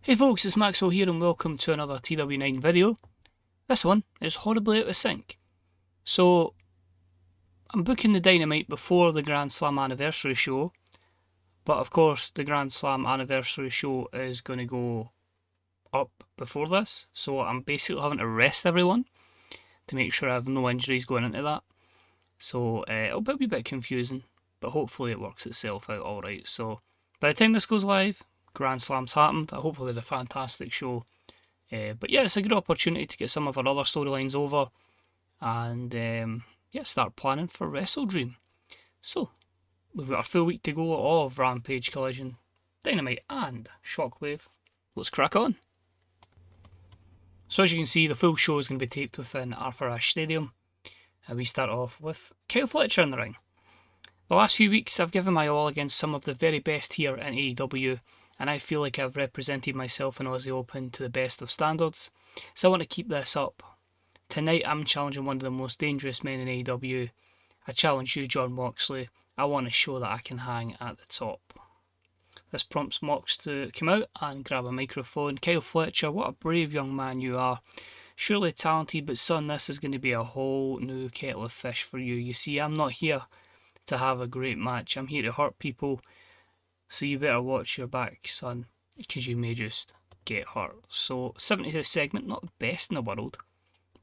Hey folks, it's Maxwell here and welcome to another TW9 video. This one is horribly out of sync. So, I'm booking the Dynamite before the Grand Slam anniversary show, but of course the Grand Slam anniversary show is going to go up before this, so I'm basically having to rest everyone to make sure I have no injuries going into that. So, it'll be a wee bit confusing, but hopefully it works itself out alright. So, by the time this goes live, Grand Slam's happened. I hope we had a fantastic show. But yeah, it's a good opportunity to get some of our other storylines over and start planning for Wrestledream. So, we've got a full week to go of Rampage, Collision, Dynamite and Shockwave. Let's crack on. So as you can see, the full show is going to be taped within Arthur Ashe Stadium. And we start off with Kyle Fletcher in the ring. The last few weeks I've given my all against some of the very best here in AEW, and I feel like I've represented myself in Aussie Open to the best of standards, so I want to keep this up. Tonight I'm challenging one of the most dangerous men in AEW. I challenge you, Jon Moxley. I want to show that I can hang at the top. This prompts Mox to come out and grab a microphone. Kyle Fletcher, what a brave young man you are. Surely talented, but son, this is going to be a whole new kettle of fish for you. You see, I'm not here to have a great match. I'm here to hurt people. So you better watch your back, son, because you may just get hurt. So, 72 segment, not the best in the world,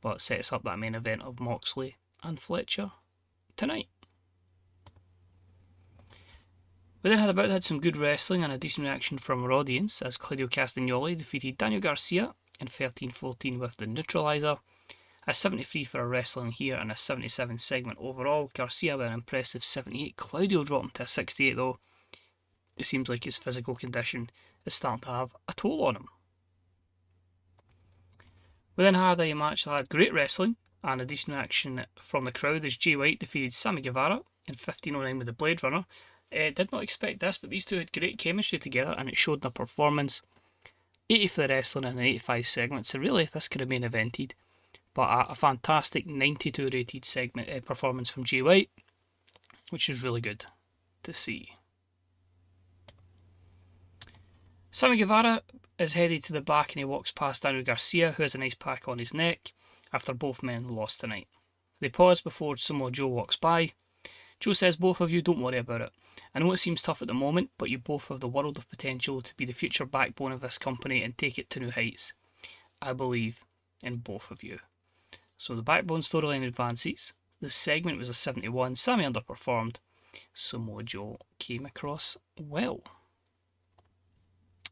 but sets up that main event of Moxley and Fletcher tonight. We then had some good wrestling and a decent reaction from our audience as Claudio Castagnoli defeated Daniel Garcia in 13-14 with the neutralizer. A 73 for a wrestling here and a 77 segment overall. Garcia with an impressive 78. Claudio dropped to a 68 though. It seems like his physical condition is starting to have a toll on him. We then had a match that had great wrestling and a decent reaction from the crowd as Jay White defeated Sammy Guevara in 15:09 with the Blade Runner. Did not expect this, but these two had great chemistry together and it showed in their performance. 80 for the wrestling and an 85 segment, so really this could have been evented. But a fantastic 92 rated segment performance from Jay White, which is really good to see. Sammy Guevara is headed to the back and he walks past Daniel Garcia, who has a nice pack on his neck, after both men lost tonight. They pause before Samoa Joe walks by. Joe says, both of you, don't worry about it. I know it seems tough at the moment, but you both have the world of potential to be the future backbone of this company and take it to new heights. I believe in both of you. So the backbone storyline advances. This segment was a 71. Sammy underperformed. Samoa Joe came across well.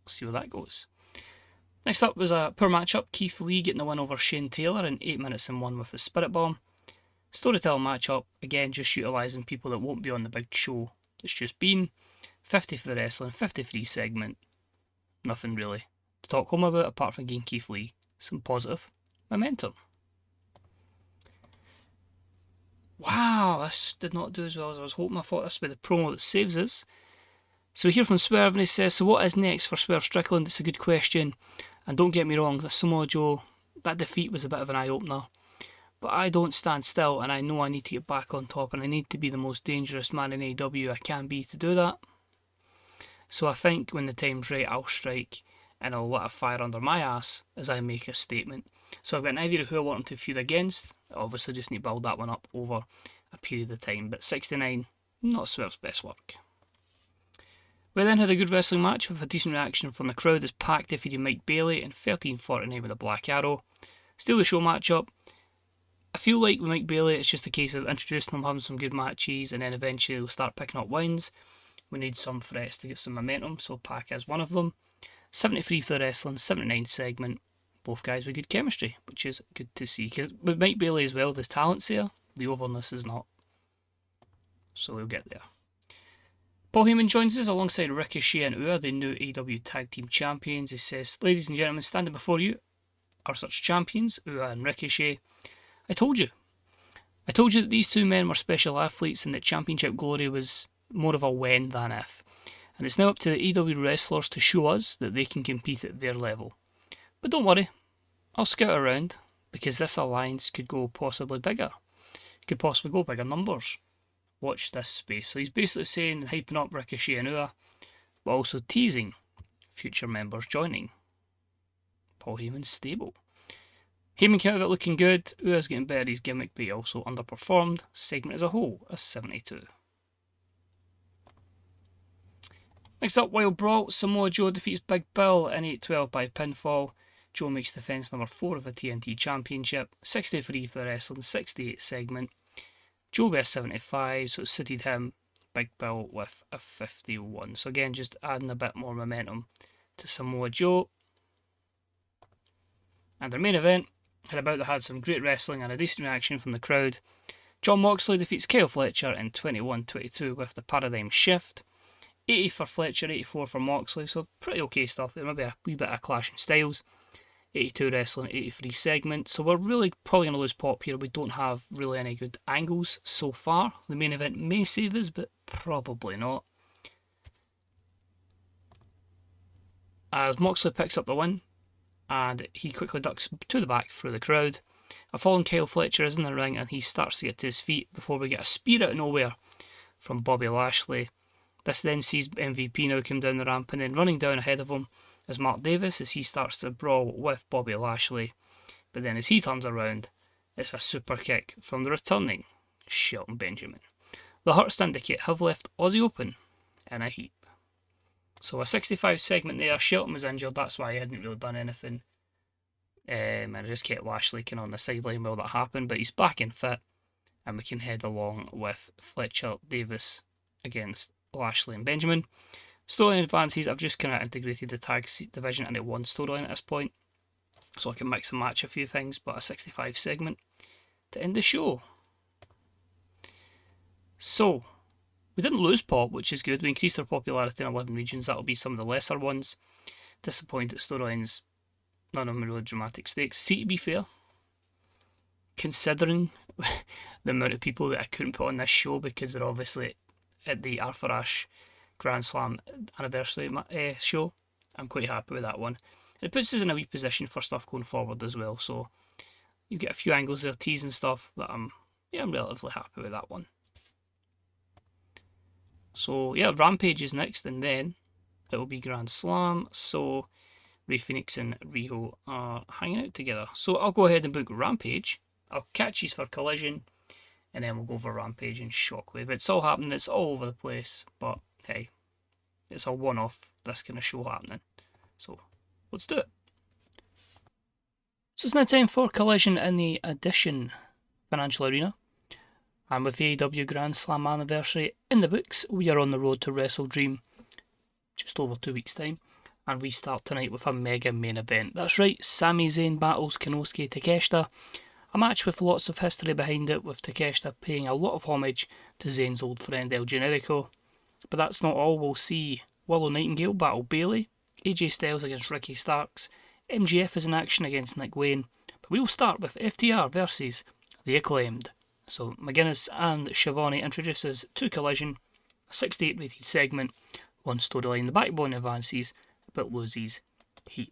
See where that goes. Next up was a poor matchup. Keith Lee getting the win over Shane Taylor in 8 minutes and 1 with the Spirit Bomb. Storytelling matchup, again just utilising people that won't be on the big show that's just been. 50 for the wrestling, 53 segment. Nothing really to talk home about apart from getting Keith Lee some positive momentum. Wow, this did not do as well as I was hoping. I thought this would be the promo that saves us. So we hear from Swerve and he says, so what is next for Swerve Strickland? It's a good question. And don't get me wrong, the Samoa Joe, that defeat was a bit of an eye-opener. But I don't stand still and I know I need to get back on top and I need to be the most dangerous man in AEW I can be to do that. So I think when the time's right, I'll strike and I'll let a fire under my ass as I make a statement. So I've got an idea of who I want him to feud against. I obviously just need to build that one up over a period of time. But 69, not Swerve's best work. We then had a good wrestling match with a decent reaction from the crowd as Pac defeated Mike Bailey in 13:49 with a Black Arrow. Still the show matchup. I feel like with Mike Bailey it's just a case of introducing him, having some good matches, and then eventually we'll start picking up wins. We need some threats to get some momentum, so Pac is one of them. 73 for the wrestling, 79 segment. Both guys with good chemistry, which is good to see. Because with Mike Bailey as well, there's talent's there, the overness is not. So we'll get there. Paul Heyman joins us alongside Ricochet and Ua, the new AEW Tag Team Champions. He says, ladies and gentlemen, standing before you are such champions, Ua and Ricochet. I told you that these two men were special athletes and that championship glory was more of a when than if. And it's now up to the AEW wrestlers to show us that they can compete at their level. But don't worry, I'll scout around, because this alliance could go possibly bigger. Could possibly go bigger numbers. Watch this space. So he's basically saying, hyping up Ricochet and Ua, but also teasing future members joining Paul Heyman's stable. Heyman came out of it looking good. Ua's getting better at his gimmick, but he also underperformed. Segment as a whole, a 72. Next up, Wild Brawl. Samoa Joe defeats Big Bill in 8-12 by pinfall. Joe makes defense number 4 of the TNT Championship. 63 for the wrestling, 68 segment. Joe with a 75, so it suited him. Big Bill with a 51. So again, just adding a bit more momentum to Samoa Joe. And their main event had some great wrestling and a decent reaction from the crowd. Jon Moxley defeats Kyle Fletcher in 21-22 with the Paradigm Shift. 80 for Fletcher, 84 for Moxley, so pretty okay stuff there. Maybe a wee bit of clash in styles. 82 wrestling, 83 segment. So we're really probably going to lose pop here. We don't have really any good angles so far. The main event may save us, but probably not. As Moxley picks up the win, and he quickly ducks to the back through the crowd. A fallen Kyle Fletcher is in the ring, and he starts to get to his feet before we get a spear out of nowhere from Bobby Lashley. This then sees MVP now come down the ramp, and then running down ahead of him is Mark Davis as he starts to brawl with Bobby Lashley. But then as he turns around, it's a super kick from the returning Shelton Benjamin. The Hurt Syndicate have left Aussie Open in a heap. So a 65 segment there. Shelton was injured, that's why he hadn't really done anything. And I just kept Lashley kind of on the sideline while that happened, but he's back in fit, and we can head along with Fletcher Davis against Lashley and Benjamin. Storyline advances, I've just kind of integrated the tag division into one storyline at this point, so I can mix and match a few things, but a 65 segment to end the show. So, we didn't lose pop, which is good. We increased our popularity in 11 regions. That'll be some of the lesser ones. Disappointed storylines, none of them really dramatic stakes. See, to be fair, considering the amount of people that I couldn't put on this show because they're obviously at the Arthur Ashe Grand Slam anniversary show, I'm quite happy with that one. It puts us in a wee position for stuff going forward as well. So you get a few angles there, teasing stuff that I'm relatively happy with that one. So yeah, Rampage is next, and then it will be Grand Slam. So Rey Fenix and Riho are hanging out together. So I'll go ahead and book Rampage. I'll catch these for Collision, and then we'll go for Rampage and Shockwave. It's all happening, it's all over the place, but hey, it's a one-off, this kind of show happening. So let's do it. So it's now time for Collision in the Edition Financial Arena. And with the AEW Grand Slam anniversary in the books, we are on the road to Wrestledream just over 2 weeks' time. And we start tonight with a mega main event. That's right, Sammi Zayn battles Konosuke Takeshita. A match with lots of history behind it, with Takeshita paying a lot of homage to Zayn's old friend El Generico. But that's not all. We'll see Willow Nightingale battle Bayley, AJ Styles against Ricky Starks, MJF is in action against Nick Wayne. But we'll start with FTR versus The Acclaimed. So McGuinness and Schiavone introduces to Collision, a 68 rated segment, one storyline, the backbone advances, but loses heat.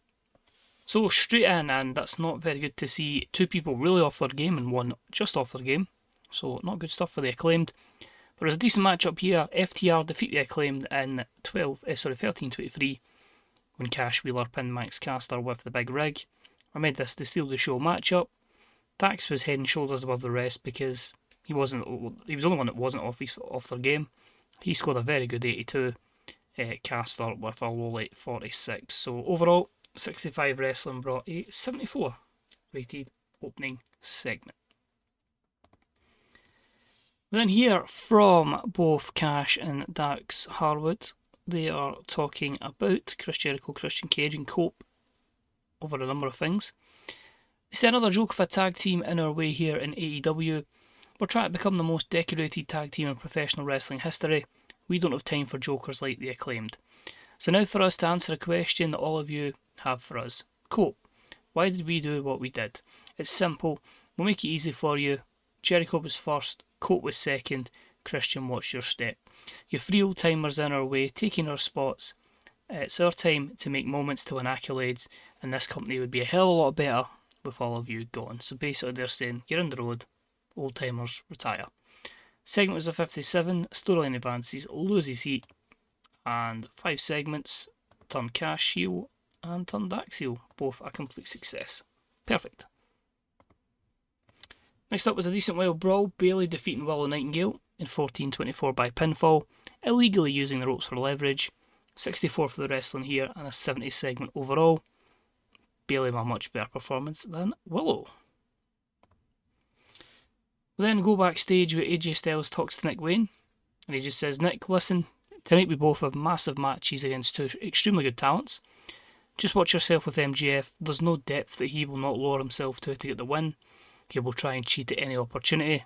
So straight in, and that's not very good to see two people really off their game and one just off their game. So not good stuff for The Acclaimed. But there's a decent matchup here. FTR defeat The Acclaimed in 13-23 when Cash Wheeler pinned Max Caster with the big rig. I made this the steal the show matchup. Dax was head and shoulders above the rest because he was the only one that wasn't off their game. He scored a very good 82. Caster with a low light 46. So overall, 65 wrestling brought a 74 rated opening segment. We then hear from both Cash and Dax Harwood. They are talking about Chris Jericho, Christian Cage and Cope over a number of things. They see another joke of a tag team in our way here in AEW. We're trying to become the most decorated tag team in professional wrestling history. We don't have time for jokers like The Acclaimed. So now for us to answer a question that all of you have for us. Cope, why did we do what we did? It's simple. We'll make it easy for you. Jericho was first, Cope was second. Christian, what's your step? You're 3 old timers in our way, taking our spots. It's our time to make moments to win accolades, and this company would be a hell of a lot better with all of you gone. So basically they're saying, you're in the road, old timers, retire. Segment was a 57, storyline advances, loses heat, and 5 segments, turn Cash heel, and Tundaxiel, both a complete success. Perfect. Next up was a decent wild brawl, Bailey defeating Willow Nightingale in 14:24 by pinfall, illegally using the ropes for leverage. 64 for the wrestling here and a 70 segment overall. Bailey with a much better performance than Willow. We then go backstage where AJ Styles talks to Nick Wayne, and he just says, Nick, listen, tonight we both have massive matches against two extremely good talents. Just watch yourself with MJF. There's no depth that he will not lower himself to get the win. He will try and cheat at any opportunity.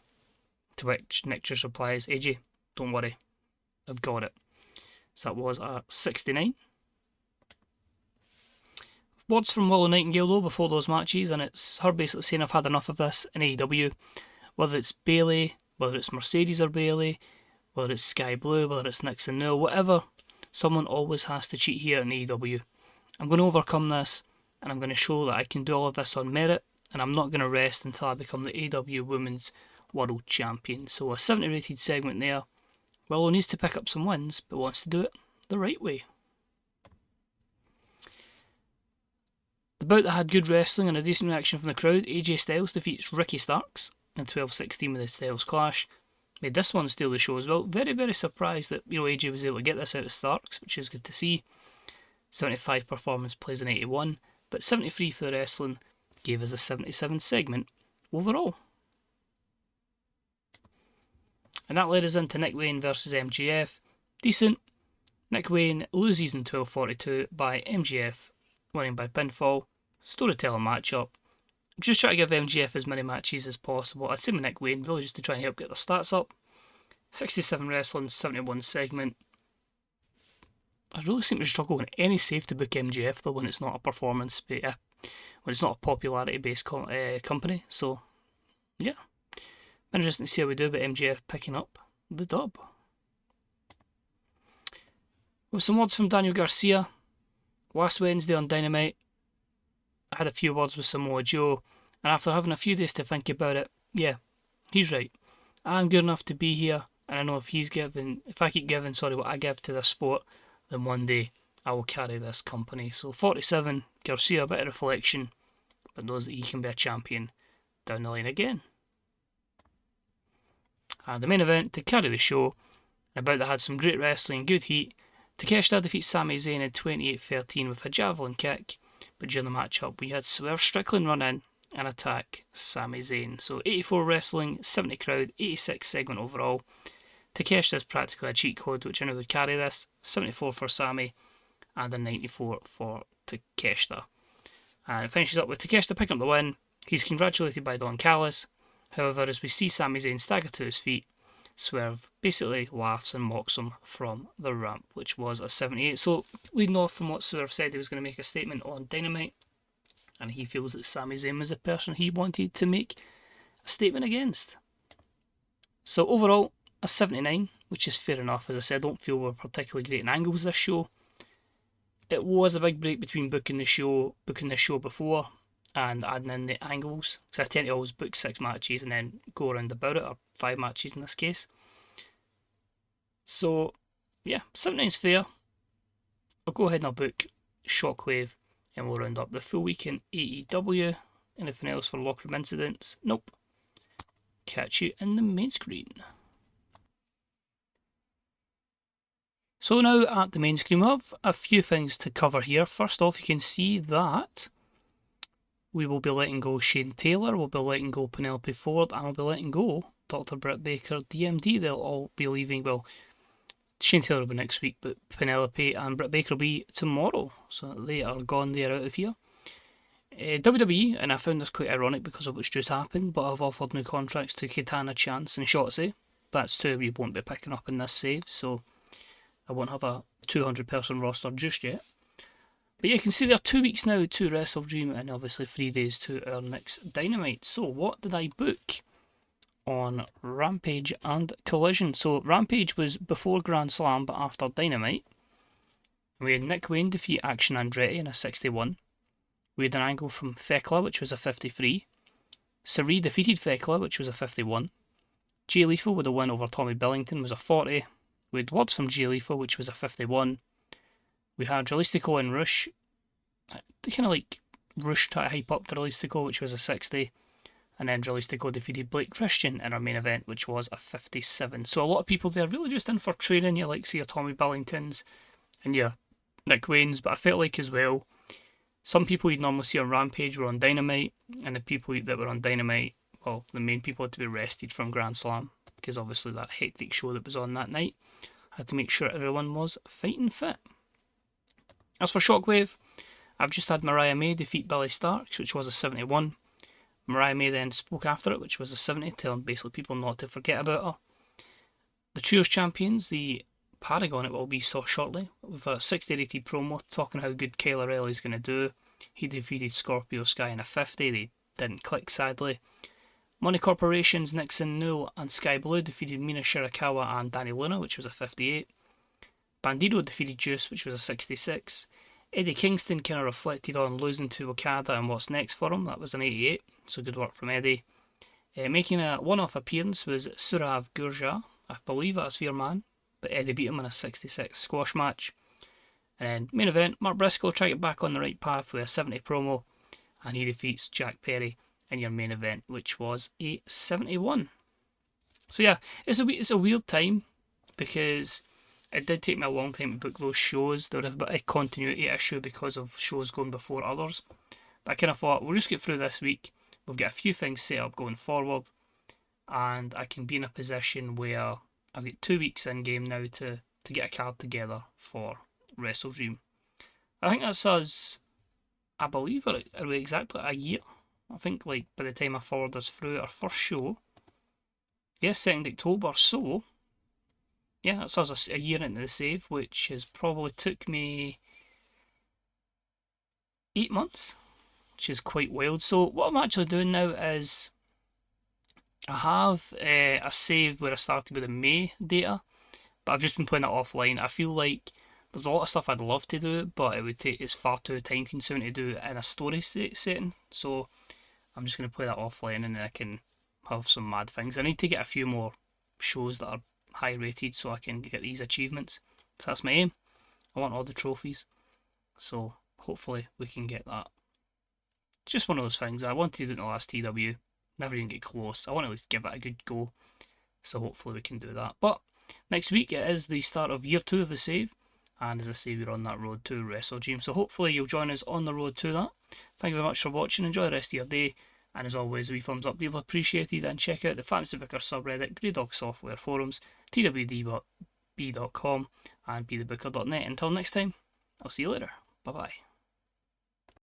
To which Nick just replies, AJ, don't worry, I've got it. So that was a 69. Words from Willow Nightingale though before those matches, and it's her basically saying, I've had enough of this in AEW. Whether it's Bailey, whether it's Mercedes or Bailey, whether it's Sky Blue, whether it's Nixon Nil, whatever, someone always has to cheat here in AEW. I'm going to overcome this, and I'm going to show that I can do all of this on merit, and I'm not going to rest until I become the AEW Women's World Champion. So a 70 rated segment there. Willow needs to pick up some wins, but wants to do it the right way. The bout that had good wrestling and a decent reaction from the crowd, AJ Styles defeats Ricky Starks in 12:16 with the Styles Clash. Made this one steal the show as well. Very, very surprised that AJ was able to get this out of Starks, which is good to see. 75 performance plays an 81, but 73 for the wrestling gave us a 77 segment overall. And that led us into Nick Wayne versus MJF. Decent. Nick Wayne loses in 12:42 by MJF, winning by pinfall. Storytelling matchup. Just try to give MJF as many matches as possible. I'd say with Nick Wayne, really just to try and help get their stats up. 67 wrestling, 71 segment. I really seem to struggle with any save to book MJF though when it's not a performance, when it's not a popularity based company. So, yeah. Interesting to see how we do about MJF picking up the dub. With some words from Daniel Garcia. Last Wednesday on Dynamite, I had a few words with Samoa Joe, and after having a few days to think about it, yeah, he's right. I'm good enough to be here, and I know if I keep giving what I give to this sport, then one day I will carry this company. So 47, Garcia, a bit of reflection, but knows that he can be a champion down the line again. And the main event to carry the show, about that had some great wrestling, good heat. Takeshita defeats Sammi Zayn in 28:13 with a javelin kick, but during the matchup we had Swerve Strickland run in and attack Sammi Zayn. So 84 wrestling, 70 crowd, 86 segment overall. Takeshita is practically a cheat code, which I know would carry this. 74 for Sammy and a 94 for Takeshita. And it finishes up with Takeshita picking up the win. He's congratulated by Don Callis. However, as we see Sammi Zayn stagger to his feet, Swerve basically laughs and mocks him from the ramp, which was a 78. So, leading off from what Swerve said, he was going to make a statement on Dynamite, and he feels that Sammi Zayn was the person he wanted to make a statement against. So, overall, a 79, which is fair enough. As I said, I don't feel we're particularly great in angles this show. It was a big break between booking this show before and adding in the angles, because I tend to always book 6 matches and then go around about it, or 5 matches in this case. So, yeah, 79's fair. I'll go ahead and I'll book Shockwave, and we'll round up the full week in AEW. Anything else for locker room incidents? Nope. Catch you in the main screen. So now at the main screen we have a few things to cover here. First off, you can see that we will be letting go Shane Taylor, we'll be letting go Penelope Ford, and we'll be letting go Dr. Britt Baker, DMD. They'll all be leaving. Well, Shane Taylor will be next week, but Penelope and Britt Baker will be tomorrow. So they are gone, they are out of here. WWE, and I found this quite ironic because of what's just happened, but I've offered new contracts to Kitana, Chance and Shotzi. That's 2 we won't be picking up in this save, so I won't have a 200 person roster just yet. But yeah, you can see there are 2 weeks now to Wrestledream and obviously 3 days to our next Dynamite. So what did I book on Rampage and Collision? So Rampage was before Grand Slam but after Dynamite. We had Nick Wayne defeat Action Andretti in a 61. We had an angle from Thekla, which was a 53. Sari defeated Thekla, which was a 51. Jay Lethal with a win over Tommy Billington was a 40. We had words from Jay Lethal, which was a 51. We had Jalistica and Rush they kind of like rushed to hype up the Realistico, which was a 60, and then Realistico defeated Blake Christian in our main event, which was a 57. So a lot of people there really just in for training, you like see your Tommy Billingtons and your Nick Waynes, but I felt like as well, some people you'd normally see on Rampage were on Dynamite, and the people that were on Dynamite, well, the main people had to be rested from Grand Slam, because obviously that hectic show that was on that night had to make sure everyone was fighting fit. As for Shockwave, I've just had Mariah May defeat Billy Starks, which was a 71. Mariah May then spoke after it, which was a 70, telling basically people not to forget about her. The Trios Champions, the Paragon it will be so shortly, with a 60-rated promo talking how good Kyle O'Reilly's going to do. He defeated Scorpio Sky in a 50, they didn't click sadly. Money Corporation's Nixon Newell and Sky Blue defeated Mina Shirakawa and Danny Luna, which was a 58. Bandido defeated Juice, which was a 66. Eddie Kingston kind of reflected on losing to Okada and what's next for him, that was an 88, so good work from Eddie. Making a one-off appearance was Surav Gurja, I believe that's your man, but Eddie beat him in a 66 squash match. And then main event, Mark Briscoe tried to get back on the right path with a 70 promo, and he defeats Jack Perry in your main event, which was a 71. So yeah, it's a weird time, because it did take me a long time to book those shows. There was a bit of continuity issue because of shows going before others. But I kind of thought, we'll just get through this week. We've got a few things set up going forward, and I can be in a position where I've got 2 weeks in game now to get a card together for Wrestledream. I think that's us, I believe, are we exactly a year? I think like by the time I forward us through our first show, yes, 2nd October, so yeah, that's us a year into the save, which has probably took me 8 months, which is quite wild. So what I'm actually doing now is I have a save where I started with the May data, but I've just been playing it offline. I feel like there's a lot of stuff I'd love to do, but it's far too time consuming to do in a story setting. So I'm just going to play that offline, and then I can have some mad things. I need to get a few more shows that are high rated so I can get these achievements. So that's my aim. I want all the trophies. So hopefully we can get that. It's just one of those things. I wanted to do it in the last TW. Never even get close. I want to at least give it a good go. So hopefully we can do that. But next week it is the start of year 2 of the save. And as I say, we're on that road to Wrestledream. So hopefully you'll join us on the road to that. Thank you very much for watching. Enjoy the rest of your day. And as always, a wee thumbs up, deeply appreciated. And check out the Fantasy Booker subreddit, Grey Dog Software forums, twdb.com, and bethebooker.net. Until next time, I'll see you later. Bye bye.